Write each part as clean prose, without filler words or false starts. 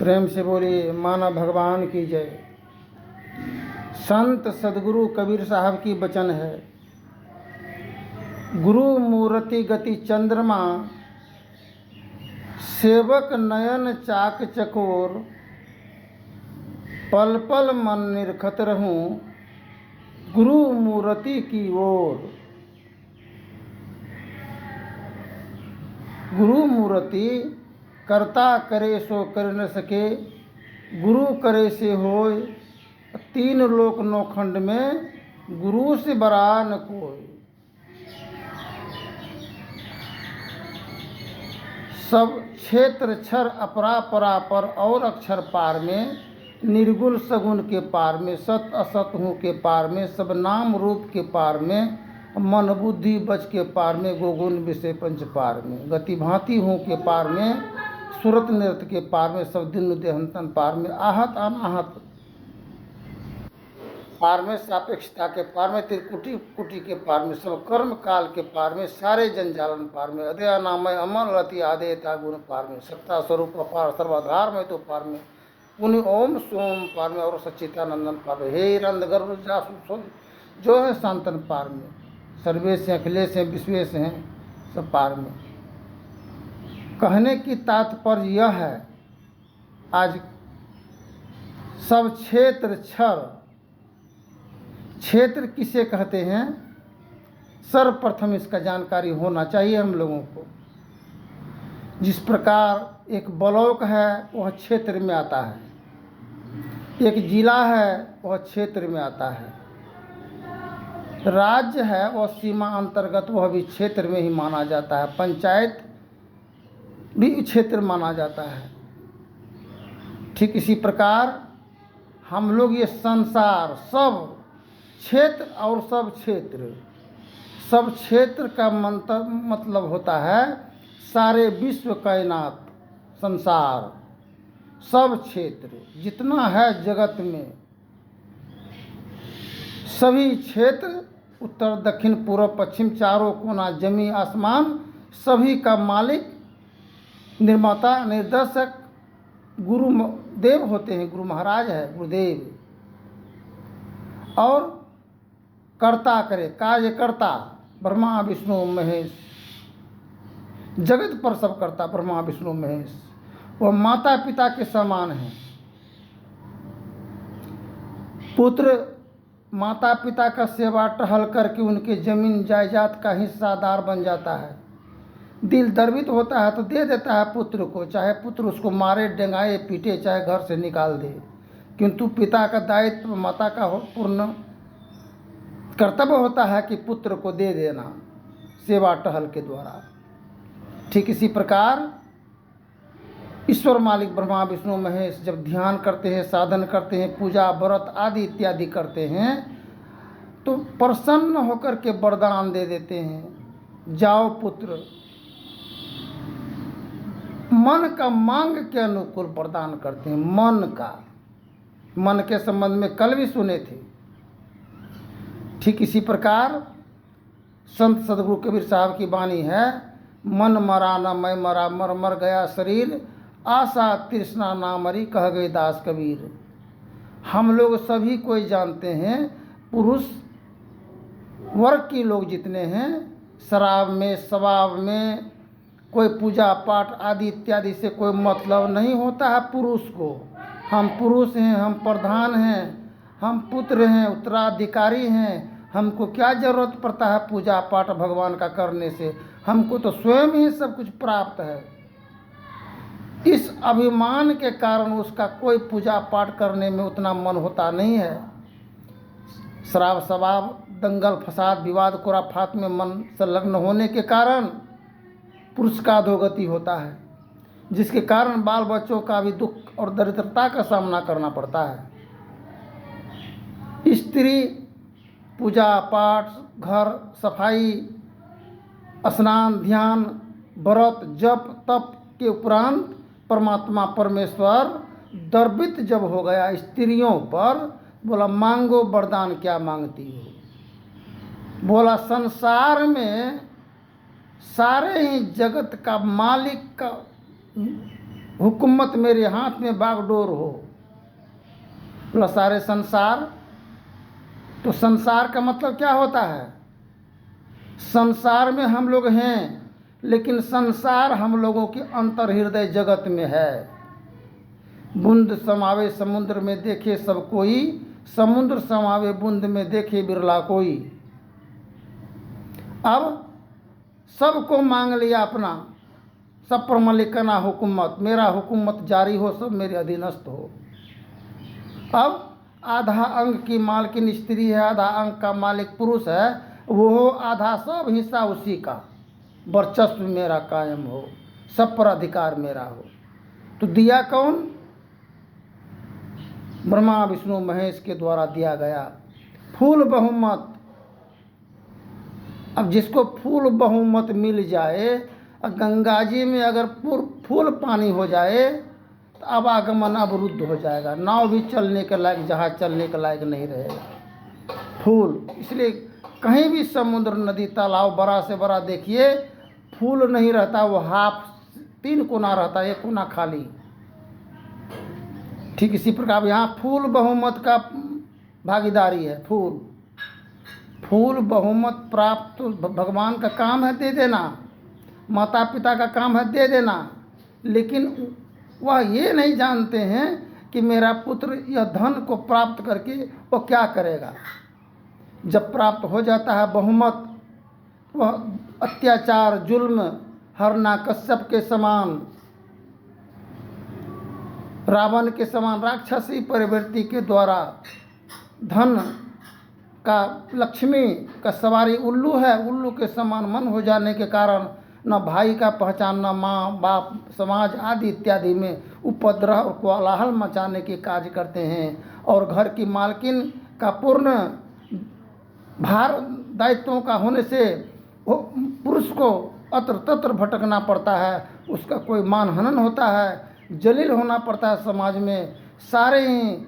प्रेम से बोलिए माना भगवान की जय। संत सदगुरु कबीर साहब की वचन है, गुरु मूर्ति गति चंद्रमा, सेवक नयन चाक चकोर, पल पल मन निरखत रहूं गुरु मूर्ति की ओर। गुरु मूर्ति करता करे सो कर न सके, गुरु करे से होय तीन लोक नौखंड में, गुरु से बरा न कोई। सब क्षेत्र क्षर अपरा परा पर और अक्षर पार में, निर्गुण सगुण के पार में, सत असत हूँ के पार में, सब नाम रूप के पार में, मन बुद्धि बच के पार में, गोगुण विषय पंच पार में, गति भांति हूँ के पार में, सुरत नृत्य के पार में, सब दिन देहंतन पार में, आहत अनाहत पार में, सापेक्षता के पार में, त्रिकुटी कुटी के पार में, सब कर्म काल के पार में, सारे जंजालन पार में, अदय नामय अमन रति आदेयता गुण पार में, सत्ता स्वरूप अपार सर्वाधार में तो पार में, पुण्य ओम सोम पार में, और सच्चिदानंदन पार में, हे रंद गर्भ जासु जो है शांतन पार में, सर्वेश हैं अखिलेश हैं विश्वेश हैं सब पार में। कहने की तात्पर्य यह है, आज सब क्षेत्र क्षर, क्षेत्र किसे कहते हैं सर्वप्रथम इसका जानकारी होना चाहिए हम लोगों को। जिस प्रकार एक ब्लॉक है वह क्षेत्र में आता है, एक जिला है वह क्षेत्र में आता है, राज्य है वह सीमा अंतर्गत वह भी क्षेत्र में ही माना जाता है, पंचायत भी क्षेत्र माना जाता है। ठीक इसी प्रकार हम लोग ये संसार सब क्षेत्र और सब क्षेत्र, सब क्षेत्र का मतलब होता है सारे विश्व कायनात संसार, सब क्षेत्र जितना है जगत में, सभी क्षेत्र उत्तर दक्षिण पूर्व पश्चिम चारों कोना जमी आसमान, सभी का मालिक निर्माता निर्देशक गुरुदेव होते हैं, गुरु महाराज है गुरुदेव। और कर्ता करे कार्यकर्ता ब्रह्मा विष्णु महेश, जगत पर सब करता ब्रह्मा विष्णु महेश, वह माता पिता के समान हैं। पुत्र माता पिता का सेवा टहल करके उनके जमीन जायदाद का हिस्सादार बन जाता है, दिल द्रवित होता है तो दे देता है पुत्र को, चाहे पुत्र उसको मारे डेंगाए पीटे चाहे घर से निकाल दे, किंतु पिता का दायित्व माता का पूर्ण कर्तव्य होता है कि पुत्र को दे देना सेवा टहल के द्वारा। ठीक इसी प्रकार ईश्वर मालिक ब्रह्मा विष्णु महेश जब ध्यान करते हैं, साधन करते हैं, पूजा व्रत आदि इत्यादि करते हैं तो प्रसन्न होकर के वरदान दे देते हैं, जाओ पुत्र, मन का मांग के अनुकूल वरदान करते हैं। मन के संबंध में कल भी सुने थे। ठीक इसी प्रकार संत सदगुरु कबीर साहब की वाणी है, मन मरा न मैं मरा, मर मर गया शरीर, आशा तृष्णा ना मरी, कह गए दास कबीर। हम लोग सभी कोई जानते हैं, पुरुष वर्ग के लोग जितने हैं, शराब में शबाब में कोई पूजा पाठ आदि इत्यादि से कोई मतलब नहीं होता है पुरुष को। हम पुरुष हैं, हम प्रधान हैं, हम पुत्र हैं, उत्तराधिकारी हैं, हमको क्या ज़रूरत पड़ता है पूजा पाठ भगवान का करने से, हमको तो स्वयं ही सब कुछ प्राप्त है। इस अभिमान के कारण उसका कोई पूजा पाठ करने में उतना मन होता नहीं है। शराब शबाब दंगल फसाद विवाद खुराफात में मन संलग्न होने के कारण पुरुष का अधोगति होता है, जिसके कारण बाल बच्चों का भी दुख और दरिद्रता का सामना करना पड़ता है। स्त्री पूजा पाठ घर सफाई स्नान ध्यान व्रत जप तप के उपरांत परमात्मा परमेश्वर दर्पित जब हो गया स्त्रियों पर, बोला मांगो वरदान क्या मांगती हो। बोला संसार में सारे ही जगत का मालिक का हुकूमत मेरे हाथ में बागडोर हो। बोला सारे संसार, तो संसार का मतलब क्या होता है? संसार में हम लोग हैं, लेकिन संसार हम लोगों के अंतर हृदय जगत में है। बूंद समावे समुद्र में देखे सब कोई, समुद्र समावे बूंद में देखे बिरला कोई। अब सबको मांग लिया अपना, सब पर मलिकाना हुकूमत, मेरा हुकूमत जारी हो, सब मेरे अधीनस्थ हो। अब आधा अंग की मालकिन स्त्री है, आधा अंग का मालिक पुरुष है, वो हो आधा, सब हिस्सा उसी का, वर्चस्व मेरा कायम हो, सब पर अधिकार मेरा हो। तो दिया कौन? ब्रह्मा विष्णु महेश के द्वारा दिया गया फूल बहुमत। अब जिसको फूल बहुमत मिल जाए, गंगा जी में अगर फूल पानी हो जाए तो आवागमन अवरुद्ध हो जाएगा, नाव भी चलने के लायक, जहाज चलने के लायक नहीं रहेगा। फूल, इसलिए कहीं भी समुद्र, नदी, तालाब बड़ा से बड़ा देखिए, फूल नहीं रहता, वो हाफ 3 कोना रहता है, 1 कोना खाली। ठीक इसी प्रकार यहाँ फूल बहुमत का भागीदारी है। फूल बहुमत प्राप्त भगवान का काम है दे देना, माता पिता का काम है दे देना, लेकिन वह ये नहीं जानते हैं कि मेरा पुत्र यह धन को प्राप्त करके वो क्या करेगा। जब प्राप्त हो जाता है बहुमत, वह अत्याचार, जुल्म, हिरण्यकश्यप के समान, रावण के समान राक्षसी प्रवृत्ति के द्वारा धन का, लक्ष्मी का सवारी उल्लू है, उल्लू के समान मन हो जाने के कारण न भाई का पहचान, न माँ बाप, समाज आदि इत्यादि में उपद्रव और कोलाहल मचाने के कार्य करते हैं। और घर की मालकिन का पूर्ण भार दायित्वों का होने से वो पुरुष को अत्र तत्र भटकना पड़ता है, उसका कोई मान हनन होता है, जलील होना पड़ता है समाज में, सारे ही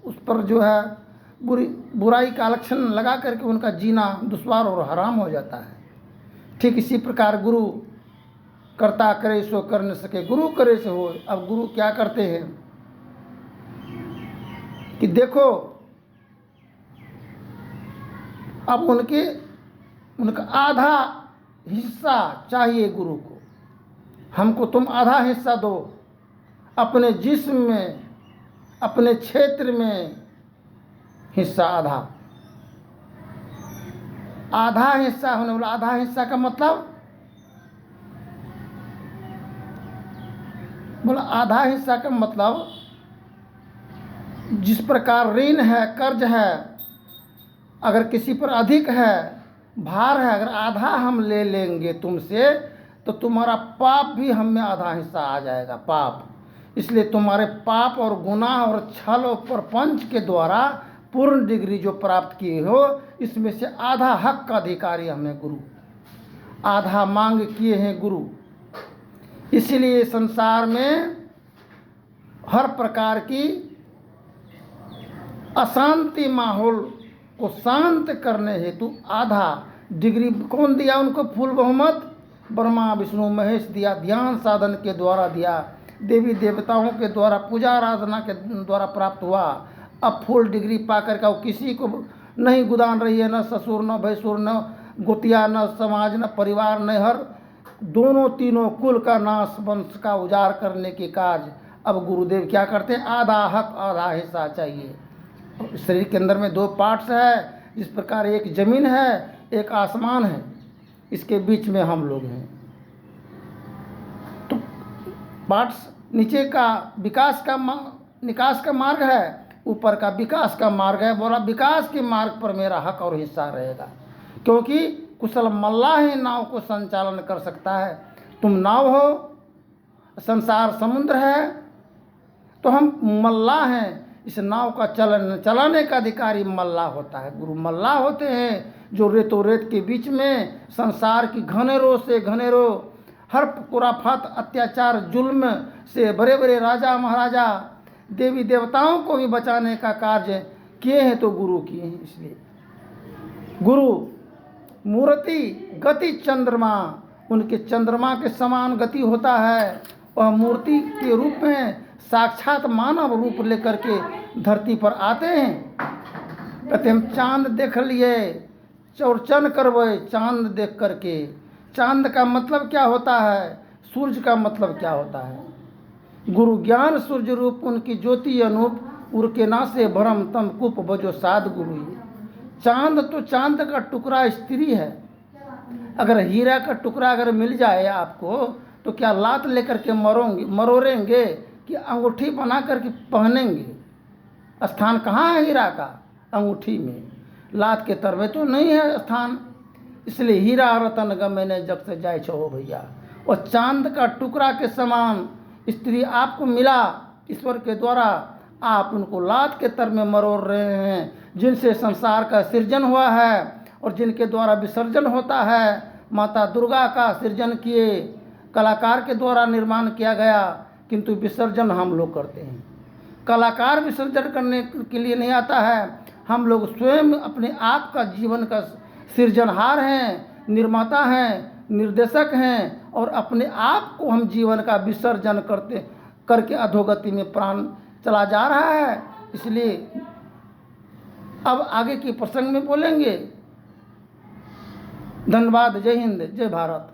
उस पर जो है बुराई का लक्षण लगा करके उनका जीना दुश्वार और हराम हो जाता है। ठीक इसी प्रकार गुरु कर्ता करे सो कर न सके, गुरु करे सो हो। अब गुरु क्या करते हैं कि देखो, अब उनका आधा हिस्सा चाहिए गुरु को। हमको तुम आधा हिस्सा दो, अपने जिस्म में, अपने क्षेत्र में हिस्सा आधा हिस्सा होने वाला। आधा हिस्सा का मतलब, बोला आधा हिस्सा का मतलब, जिस प्रकार ऋण है, कर्ज है, अगर किसी पर अधिक है, भार है, अगर आधा हम ले लेंगे तुमसे, तो तुम्हारा पाप भी हम में आधा हिस्सा आ जाएगा, पाप। इसलिए तुम्हारे पाप और गुनाह और छल और प्रपंच के द्वारा पूर्ण डिग्री जो प्राप्त किए हो, इसमें से आधा हक का अधिकारी हमें गुरु, आधा मांग किए हैं गुरु। इसलिए संसार में हर प्रकार की अशांति माहौल को शांत करने हेतु आधा डिग्री कौन दिया उनको? फूल बहुमत ब्रह्मा विष्णु महेश दिया, ध्यान साधन के द्वारा दिया, देवी देवताओं के द्वारा, पूजा आराधना के द्वारा प्राप्त हुआ। अब फुल डिग्री पा कर के वो किसी को नहीं गुदान रही है, न ससुर, न भैंसुर, न गोतिया, न समाज, न परिवार, न हर, दोनों तीनों कुल का नाश, वंश का उजाड़ करने के कार्य अब गुरुदेव क्या करते हैं? आधा हक आधा हिस्सा चाहिए। शरीर के अंदर में 2 पार्ट्स है, जिस प्रकार एक जमीन है, एक आसमान है, इसके बीच में हम लोग हैं। तो पार्ट्स नीचे का विकास का निकास का मार्ग है, ऊपर का विकास का मार्ग है। बोला विकास के मार्ग पर मेरा हक और हिस्सा रहेगा, क्योंकि कुशल मल्लाह ही नाव को संचालन कर सकता है। तुम नाव हो, संसार समुद्र है, तो हम मल्लाह हैं। इस नाव का चलाने का अधिकारी मल्लाह होता है। गुरु मल्लाह होते हैं, जो रेतों रेत के बीच में संसार की घनेरों से घनेरों हर कुराफात, अत्याचार, जुल्म से बड़े बड़े राजा महाराजा, देवी देवताओं को भी बचाने का कार्य किए हैं, तो गुरु किए हैं। इसलिए गुरु मूर्ति गति चंद्रमा, उनके चंद्रमा के समान गति होता है, वह मूर्ति के रूप में साक्षात मानव रूप लेकर के धरती पर आते हैं। कहते हम चांद देख लिए, चौरचन करवे चांद देख करके। चांद का मतलब क्या होता है, सूर्य का मतलब क्या होता है। गुरु ज्ञान सूर्य रूप उनकी ज्योति अनूप, उनके नासे भरम तम कूप बजो साध गुरु। चांद तो चांद का टुकड़ा स्त्री है। अगर हीरा का टुकड़ा अगर मिल जाए आपको तो क्या लात लेकर के मरोड़ेंगे कि अंगूठी बना करके पहनेंगे। स्थान कहाँ है हीरा का, अंगूठी में। लात के तरवे तो नहीं है स्थान। इसलिए हीरा रतन गमे जब से जाए छो भैया। और चांद का टुकड़ा के समान स्त्री आपको मिला ईश्वर के द्वारा, आप उनको लात के तर में मरोड़ रहे हैं, जिनसे संसार का सृजन हुआ है और जिनके द्वारा विसर्जन होता है। माता दुर्गा का सृजन किए, कलाकार के द्वारा निर्माण किया गया, किंतु विसर्जन हम लोग करते हैं। कलाकार विसर्जन करने के लिए नहीं आता है, हम लोग स्वयं अपने आप का जीवन का सृजनहार हैं, निर्माता हैं, निर्देशक हैं, और अपने आप को हम जीवन का विसर्जन करके अधोगति में प्राण चला जा रहा है। इसलिए अब आगे के प्रसंग में बोलेंगे। धन्यवाद। जय हिंद, जय भारत।